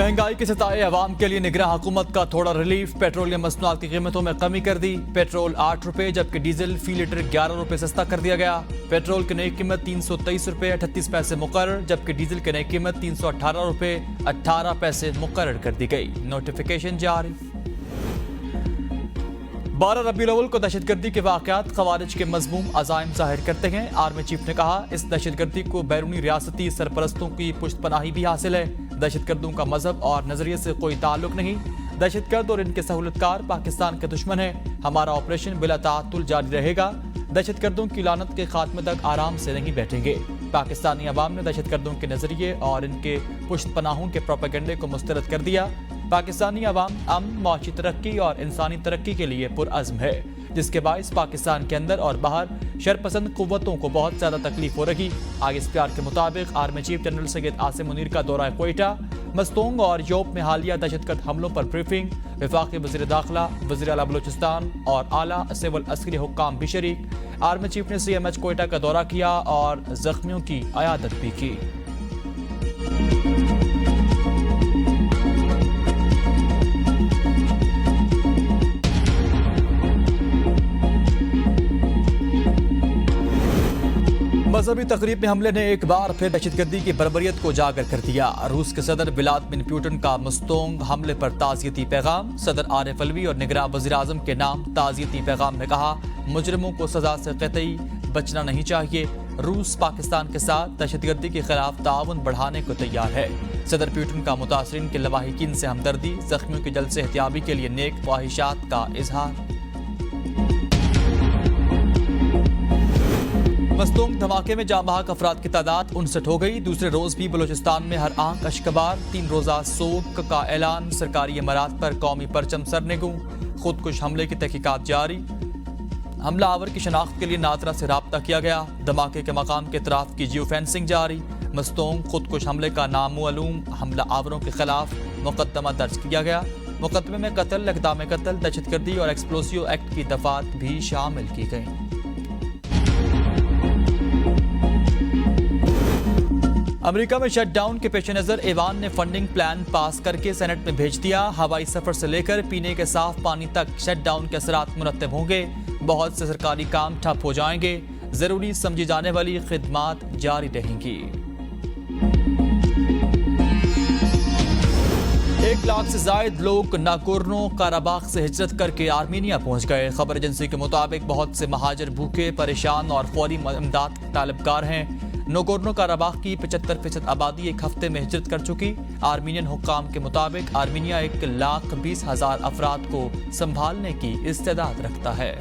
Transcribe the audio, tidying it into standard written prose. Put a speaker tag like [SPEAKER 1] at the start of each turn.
[SPEAKER 1] महंगाई के सताए अवाम के लिए निगरां हुकूमत का थोड़ा रिलीफ। पेट्रोलियम मसनूआत की कीमतों में कमी कर दी। पेट्रोल 8 रुपए जबकि डीजल फी लीटर 11 रुपए सस्ता कर दिया गया। पेट्रोल की नई कीमत 323 रुपए 38 पैसे मुकर्रर जबकि डीजल की नई कीमत 318 रुपए 18 पैसे मुकर्रर कर दी गई। नोटिफिकेशन जारी। 12 रबीउल अव्वल को दहशतगर्दी के वाक़यात ख़वारिज के मज़मूम अज़ाइम ज़ाहिर करते हैं। आर्मी चीफ ने कहा, इस दहशतगर्दी को बैरूनी रियासती सरपरस्तों की पुश्तपनाही भी हासिल है। दहशतगर्दों का मजहब और नजरिए से कोई ताल्लुक नहीं। दहशतगर्द और इनके सहूलतकार पाकिस्तान के दुश्मन हैं। हमारा ऑपरेशन बिला ताअत्तुल जारी रहेगा। दहशतगर्दों की लानत के खात्मे तक आराम से नहीं बैठेंगे। पाकिस्तानी अवाम ने दहशतगर्दों के नजरिए और इनके पुश्तपनाहों के प्रोपेगेंडे को मुस्तरद कर दिया। पाकिस्तानी अवाम अमन, मौशी तरक्की और इंसानी तरक्की के लिए पुरअज़्म है, जिसके बाइस पाकिस्तान के अंदर और बाहर शरपसंद कुव्वतों को बहुत ज़्यादा तकलीफ हो रही। ISPR के मुताबिक army chief general Syed Asim Munir का दौरा क्वेटा, मस्तोंग और योब में हालिया दहशतगर्द हमलों पर ब्रीफिंग। वफाकी वज़ीर दाखिला, वज़ीर आला बलूचिस्तान और आला सिविल अस्करी हुक्काम भी शरीक। आर्मी चीफ ने CMH क्वेटा का दौरा किया और जख्मियों की अयादत भी की। मजहबी तकरीब में हमले ने एक बार फिर दहशतगर्दी की बर्बरियत को उजागर कर दिया। रूस के सदर व्लादिमीर पुतिन का मस्तोंग हमले पर ताज़ियती पैगाम। सदर आरिफ अलवी और निगरान वज़ीर आज़म के नाम ताज़ियती पैगाम में कहा, मुजरिमों को सजा से कतई बचना नहीं चाहिए। रूस पाकिस्तान के साथ दहशतगर्दी के खिलाफ ताउन बढ़ाने को तैयार है। सदर पुतिन का मुतासरीन के लवाहिकीन से हमदर्दी, जख्मियों की जल्द सेहतियाबी के लिए नेक ख्वाहिशात का इजहार। मस्तोंग धमाके में जाँ बहक अफराद की तादाद 59 हो गई। दूसरे रोज भी बलूचिस्तान में हर आंख अश्कबार। 3 रोजा सोग का ऐलान। सरकारी इमारत पर कौमी परचम सरनेगू। खुदकुश हमले की तहकीकात जारी। हमला आवर की शनाख्त के लिए नादरा से राब्ता किया गया। धमाके के मकाम के इतराफ की जियो फेंसिंग जारी। मस्तोंग खुदकुश हमले का नामूअलूम हमला आवरों के खिलाफ मुकदमा दर्ज किया गया। मुकदमे में कत्ल, इक़दाम कत्ल, दहशतगर्दी और एक्सप्लोसिव एक्ट की दफात भी शामिल की गई। अमेरिका में शटडाउन के पेश नज़र ईवान ने फंडिंग प्लान पास करके सेनेट में भेज दिया। हवाई सफर से लेकर पीने के साफ पानी तक शटडाउन के असरात मुरतब होंगे। बहुत से सरकारी काम ठप हो जाएंगे। जरूरी समझी जाने वाली खिदमात जारी रहेंगी। 1 लाख से जायद लोग नागोर्नो काराबाख से हिजरत करके आर्मीनिया पहुंच गए। खबर एजेंसी के मुताबिक बहुत से महाजर भूखे, परेशान और फौरी इमदाद तालिबकार हैं। नागोर्नो काराबाख की 75% आबादी एक हफ्ते में हिजरत कर चुकी। आर्मीनियन हुक्काम के मुताबिक आर्मीनिया 1,20,000 अफराद को संभालने की इस्तेदाद रखता है।